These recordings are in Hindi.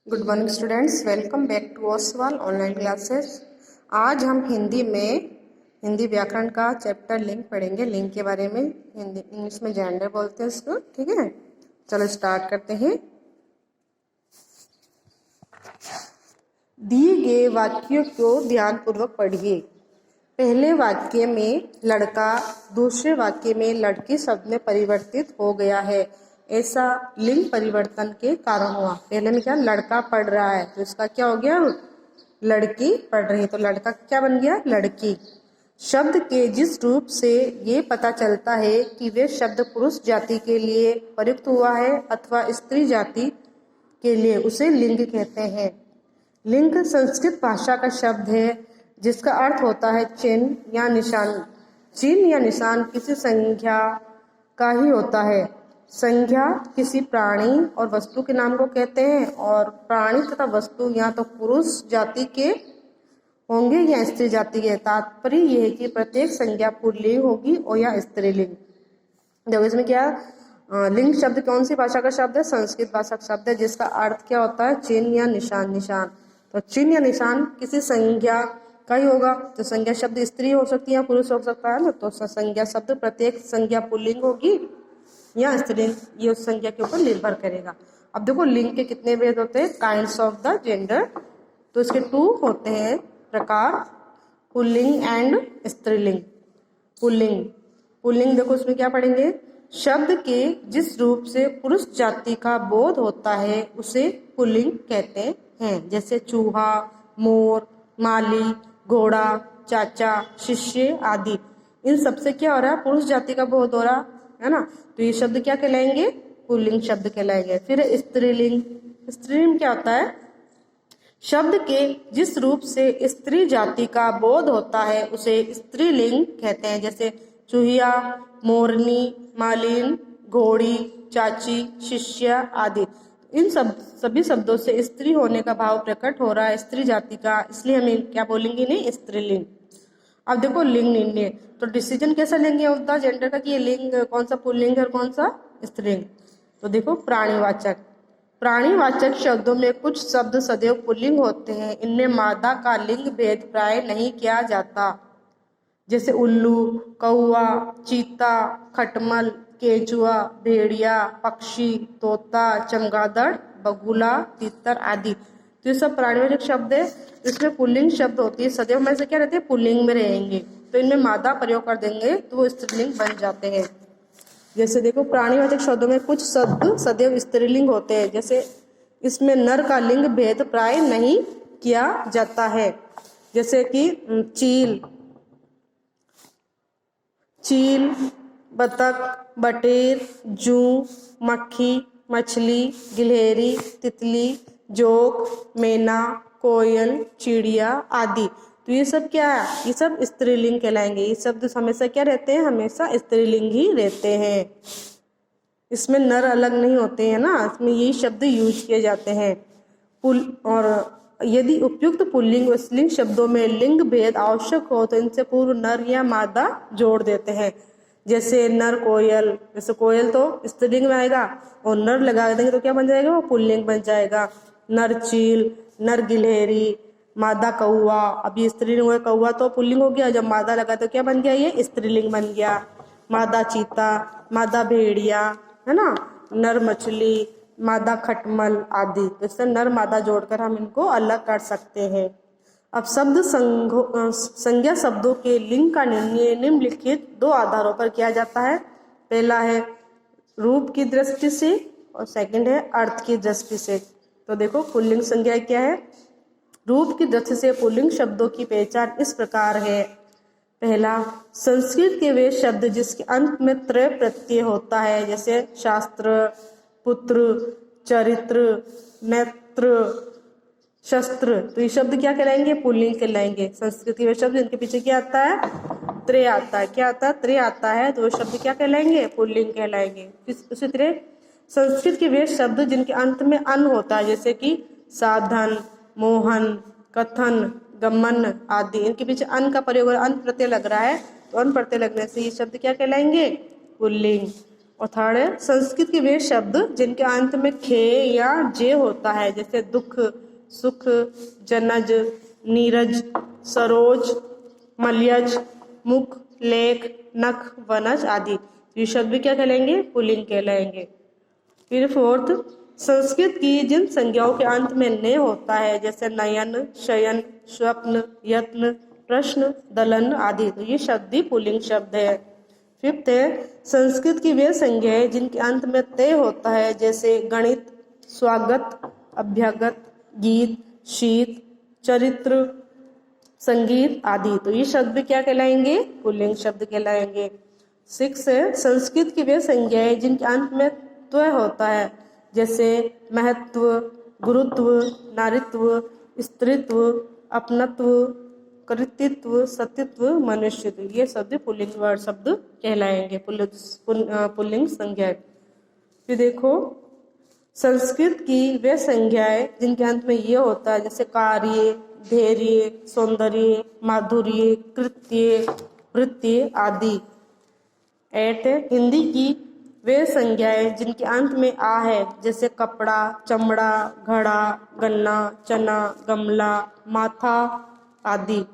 Good morning students, welcome back to Oswal online classes. आज हम हिंदी व्याकरण का चैप्टर लिंग पढ़ेंगे। लिंग के बारे में हिंदी इंग्लिश में जेंडर बोलते हैं इसको। ठीक है, चलो स्टार्ट करते हैं। दिए गए वाक्यों को ध्यानपूर्वक पढ़िए। पहले वाक्य में लड़का, दूसरे वाक्य में लड़की शब्द में परिवर्तित हो गया है। ऐसा लिंग परिवर्तन के कारण हुआ। पहले में क्या, लड़का पढ़ रहा है तो इसका क्या हो गया, लड़की पढ़ रही है तो लड़का क्या बन गया, लड़की। शब्द के जिस रूप से ये पता चलता है कि वे शब्द पुरुष जाति के लिए प्रयुक्त हुआ है अथवा स्त्री जाति के लिए, उसे लिंग कहते हैं। लिंग संस्कृत भाषा का शब्द है जिसका अर्थ होता है चिन्ह या निशान। चिन्ह या निशान किसी संख्या का ही होता है। संख्या किसी प्राणी और वस्तु के नाम को कहते हैं, और प्राणी तथा वस्तु या तो पुरुष जाति के होंगे या स्त्री जाति के। तात्पर्य यह है कि प्रत्येक संज्ञा पुल्लिंग होगी और या स्त्रीलिंग। देखो इसमें क्या, लिंग शब्द कौन सी भाषा का शब्द है, संस्कृत भाषा का शब्द है जिसका अर्थ क्या होता है, चिन्ह या निशान। निशान तो चिन्ह या निशान किसी संज्ञा का ही होगा। तो संज्ञा शब्द स्त्री हो सकती है या पुरुष हो सकता है ना, तो संज्ञा शब्द प्रत्येक संज्ञा पुल्लिंग होगी या स्त्रीलिंग, ये उस संज्ञा के ऊपर निर्भर करेगा। अब देखो लिंग के कितने भेद होते हैं, काइंड्स ऑफ द जेंडर। तो इसके 2 होते हैं प्रकार, पुल्लिंग एंड स्त्रीलिंग। पुल्लिंग देखो इसमें क्या पढ़ेंगे, शब्द के जिस रूप से पुरुष जाति का बोध होता है उसे पुल्लिंग कहते हैं। जैसे चूहा, मोर, माली, घोड़ा, चाचा, शिष्य आदि। इन सबसे क्या हो रहा है, पुरुष जाति का बोध हो रहा है ना, तो ये शब्द क्या कहलाएंगे, पुल्लिंग शब्द कहलाएंगे। फिर स्त्रीलिंग। स्त्रीलिंग क्या होता है, शब्द के जिस रूप से स्त्री जाति का बोध होता है उसे स्त्रीलिंग कहते हैं। जैसे चूहिया, मोरनी, मालिन, घोड़ी, चाची, शिष्य आदि। इन सभी शब्दों से स्त्री होने का भाव प्रकट हो रहा है, स्त्री जाति का, इसलिए हमें क्या बोलेंगे, नहीं स्त्रीलिंग। अब देखो लिंग निर्णय, तो डिसीजन कैसा लेंगे ऑफ द जेंडर का कि ये लिंग कौन सा पुल्लिंग है और कौन सा स्त्रीलिंग। तो देखो प्राणीवाचक। प्राणीवाचक शब्दों में कुछ शब्द सदैव पुल्लिंग होते हैं। इनमें मादा का लिंग भेद प्राय नहीं किया जाता। जैसे उल्लू, कौवा, चीता, खटमल, केचुआ, भेड़िया, पक्षी, तोता, चमगादड़, बगुला, तीतर आदि। तो ये सब प्राणीवाचक शब्द है, इसमें पुल्लिंग शब्द होती है, सदैव में से क्या रहते हैं, पुल्लिंग में रहेंगे। तो इनमें मादा प्रयोग कर देंगे तो वो स्त्रीलिंग बन जाते हैं। जैसे देखो प्राणीवाचक शब्दों में कुछ शब्द सदैव स्त्रीलिंग होते हैं। जैसे इसमें नर का लिंग भेद प्राय नहीं किया जाता है। जैसे कि चील, बतख, बटेर, जूं, मक्खी, मछली, गिलहरी, तितली, जोक, मैना, कोयल, चिड़िया आदि। तो ये सब क्या है, ये सब स्त्रीलिंग कहलाएंगे। ये शब्द हमेशा क्या रहते हैं, हमेशा स्त्रीलिंग ही रहते हैं। इसमें नर अलग नहीं होते हैं ना, इसमें यही शब्द यूज किए जाते हैं। और यदि उपयुक्त पुल्लिंग व स्त्रीलिंग शब्दों में लिंग भेद आवश्यक हो तो इनसे पूर्व नर या मादा जोड़ देते हैं। जैसे नर कोयल, जैसे कोयल तो स्त्रीलिंग में आएगा और नर लगा देंगे तो क्या बन जाएगा, वो पुल्लिंग बन जाएगा। नर चील, नर गिलहरी, मादा कौवा। अब ये स्त्रीलिंग हुआ, कौवा तो पुल्लिंग हो गया, जब मादा लगा तो क्या बन गया, ये स्त्रीलिंग बन गया। मादा चीता, मादा भेड़िया, है ना, नर मछली, मादा खटमल आदि। तो इससे नर मादा जोड़कर हम इनको अलग कर सकते हैं। अब शब्द संज्ञा शब्दों के लिंग का निर्णय निम्नलिखित 2 आधारों पर किया जाता है। पहला है रूप की दृष्टि से और सेकंड है अर्थ की दृष्टि से। तो देखो पुल्लिंग संज्ञा क्या है, रूप की दृष्टि से पुल्लिंग शब्दों की पहचान इस प्रकार है। पहला, संस्कृत के वे शब्द जिसके अंत में त्रय प्रत्यय होता है, जैसे शास्त्र, पुत्र, चरित्र, नेत्र, शस्त्र। तो ये शब्द क्या कहलाएंगे, पुल्लिंग कहलाएंगे। संस्कृत के वे शब्द जिनके पीछे क्या आता है, त्रय आता है। क्या आता है, त्रय आता है, तो वो शब्द क्या कहलाएंगे, पुल्लिंग कहलाएंगे। उसी तरह संस्कृत के वे शब्द जिनके अंत में अन होता है, जैसे कि साधन, मोहन, कथन, गमन आदि, इनके पीछे अन का प्रयोग, अन प्रत्यय लग रहा है तो अन प्रत्यय लगने से ये शब्द क्या कहलाएंगे, पुल्लिंग। और थर्ड है संस्कृत के वे शब्द जिनके अंत में खे या जे होता है, जैसे दुख, सुख, जनज, नीरज, सरोज, मलयज, मुख, लेख, नख, वनज आदि। ये शब्द भी क्या कहलाएंगे? पुल्लिंग कहलाएंगे। फिर फोर्थ, संस्कृत की जिन संज्ञाओं के अंत में ने होता है, जैसे नयन, शयन, स्वप्न, यत्न, प्रश्न, दलन आदि, तो ये शब्द भी पुल्लिंग शब्द है। फिफ्थ है संस्कृत की वे संज्ञाएं जिनके अंत में ते होता है, जैसे गणित, स्वागत, अभ्यागत, गीत, शीत, चरित्र, संगीत आदि, तो ये शब्द भी क्या कहलाएंगे? पुल्लिंग शब्द कहलाएंगे। सिक्स है संस्कृत की वे संज्ञाएं जिनके अंत में त्व होता है, जैसे महत्व, गुरुत्व, नारित्व, स्त्रीत्व, अपनत्व, कृतित्व, सत्यत्व, मनुष्यत्व, ये शब्द पुल्लिंग वर्ड शब्द कहलाएंगे, पुल्लिंग संज्ञाएं। फिर देखो संस्कृत की वे संज्ञाएं जिनके अंत में ये होता है, जैसे कार्य, धैर्य, सौंदर्य, माधुर्य, कृत्य, वृत्ति आदि। 8 हिंदी की वे संज्ञाएं जिनके अंत में आ है, जैसे कपड़ा, चमड़ा, घड़ा, गन्ना, चना, गमला, माथा आदि।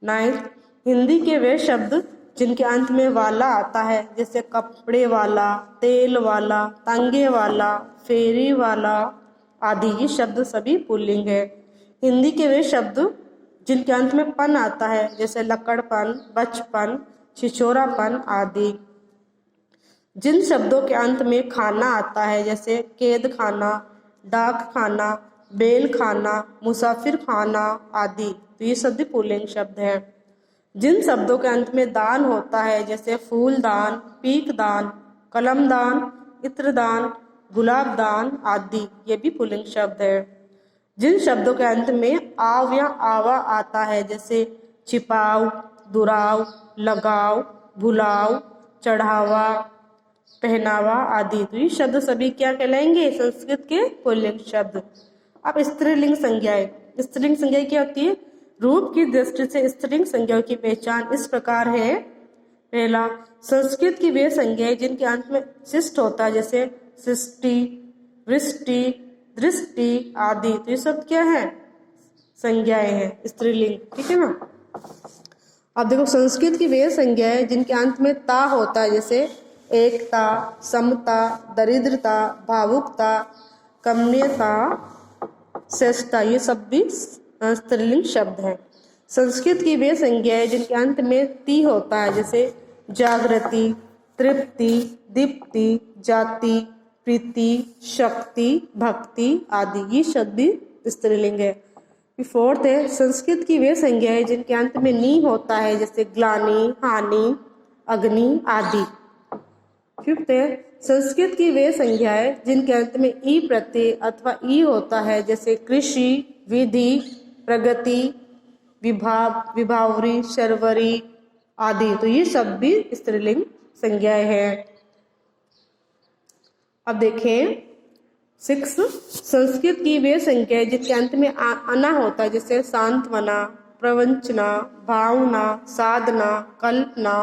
9 हिंदी के वे शब्द जिनके अंत में वाला आता है, जैसे कपड़े वाला, तेल वाला, तांगे वाला, फेरी वाला आदि, ये शब्द सभी पुल्लिंग है। हिंदी के वे शब्द जिनके अंत में पन आता है, जैसे लकड़पन, बचपन, छिछोरापन आदि। जिन शब्दों के अंत में खाना आता है, जैसे कैद खाना, डाक खाना, बेल खाना, मुसाफिर खाना आदि, तो ये शब्द पुल्लिंग शब्द है। जिन शब्दों के अंत में दान होता है, जैसे फूलदान, पीकदान, कलमदान, इत्रदान, गुलाबदान आदि, ये भी पुल्लिंग शब्द है। जिन शब्दों के अंत में आव या आवा आता है, जैसे छिपाव, दुराव, लगाव, भुलाव, चढ़ावा, पहनावा आदि, तो ये शब्द सभी क्या कहलाएंगे? संस्कृत के पुल्लिंग शब्द। अब स्त्रीलिंग संज्ञाएं। स्त्रीलिंग संज्ञा क्या होती है? रूप की दृष्टि से स्त्रीलिंग संज्ञाओं की पहचान इस प्रकार है। पहला, संस्कृत की वे संज्ञाएं जिनके अंत में शिष्ट होता है, जैसे सृष्टि, वृष्टि, दृष्टि आदि, तो ये सब क्या है? संज्ञाएं हैं, स्त्रीलिंग, ठीक है ना। अब देखो संस्कृत की वे संज्ञाएं जिनके अंत में ता होता है, जैसे एकता, समता, दरिद्रता, भावुकता, कमनीयता, श्रेष्ठता, ये सब भी स्त्रीलिंग शब्द हैं। संस्कृत की वे संज्ञाएं जिनके अंत में ती होता है, जैसे जागृति, तृप्ति, दीप्ति, जाति, प्रीति, शक्ति, भक्ति आदि, ये शब्द भी स्त्रीलिंग है। फोर्थ है संस्कृत की वे संज्ञाएं जिनके अंत में नी होता है, जैसे ग्लानि, हानि, अग्नि आदि। फिफ्थ है संस्कृत की वे संज्ञाएं जिनके अंत में ई प्रत्यय अथवा ई होता है, जैसे कृषि, विधि, प्रगति, विभाग, विभावरी, शर्वरी आदि, तो ये सब भी स्त्रीलिंग संज्ञाएं हैं। अब देखें 6 संस्कृत की वे संज्ञाएं जिनके अंत में अना होता है, जैसे सांत्वना, प्रवंचना, भावना, साधना, कल्पना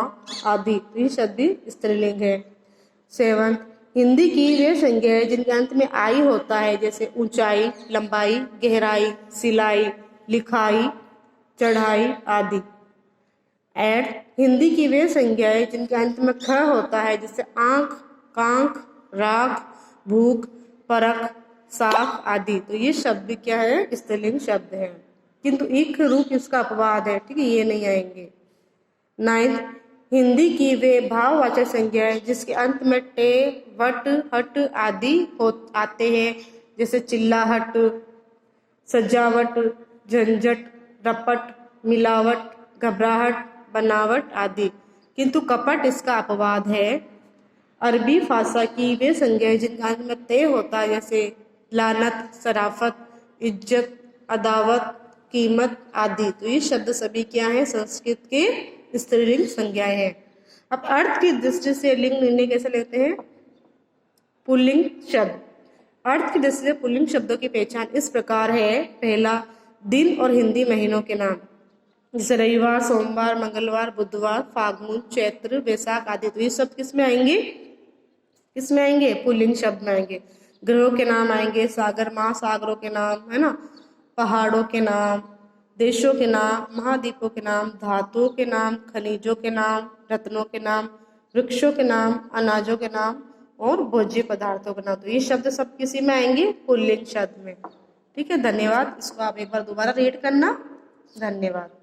आदि, तो ये शब्द भी स्त्रीलिंग है। 7 हिंदी की वे संज्ञाएं जिनके अंत में आई होता है, जैसे ऊंचाई, लंबाई, गहराई, सिलाई, लिखाई, चढ़ाई आदि। 8 हिंदी की वे संज्ञाएं जिनके अंत में ख होता है, जैसे आंख, कांख, राग, भूख, परख, साख आदि, तो ये शब्द क्या है? स्त्रीलिंग शब्द है, किंतु एक रूप इसका अपवाद है, ठीक है, ये नहीं आएंगे। 9 हिंदी की वे भाववाचक संज्ञाएं जिसके अंत में टे, वट, हट आदि आते हैं, जैसे चिल्लाहट, सजावट, झंझट, रपट, मिलावट, घबराहट, बनावट आदि, किंतु कपट इसका अपवाद है। अरबी भाषा की वे संज्ञाएं जिनके अंत में ते होता है, जैसे लानत, सराफत, इज्जत, अदावत, कीमत आदि, तो ये शब्द सभी क्या है? संस्कृत के स्त्रीलिंग संज्ञाएं हैं। अब अर्थ की दृष्टि से लिंग निर्णय कैसे लेते हैं? पुल्लिंग शब्द। अर्थ की दृष्टि से पुल्लिंग शब्दों की पहचान इस प्रकार है। पहला, दिन और हिंदी महीनों के नाम, जैसे रविवार, सोमवार, मंगलवार, बुधवार, फागुन, चैत्र, वैशाख आदि, तो ये सब किस में आएंगे? किसमें आएंगे? पुल्लिंग शब्द में आएंगे। ग्रहों के नाम आएंगे, सागर महासागरों के नाम, है ना, पहाड़ों के नाम, देशों के नाम, महाद्वीपों के नाम, धातुओं के नाम, खनिजों के नाम, रत्नों के नाम, वृक्षों के नाम, अनाजों के नाम और भोज्य पदार्थों के नाम। तो ये शब्द सब किसी में आएंगे? पुल्लिंग शब्द में। ठीक है, धन्यवाद। इसको आप एक बार दोबारा रीड करना। धन्यवाद।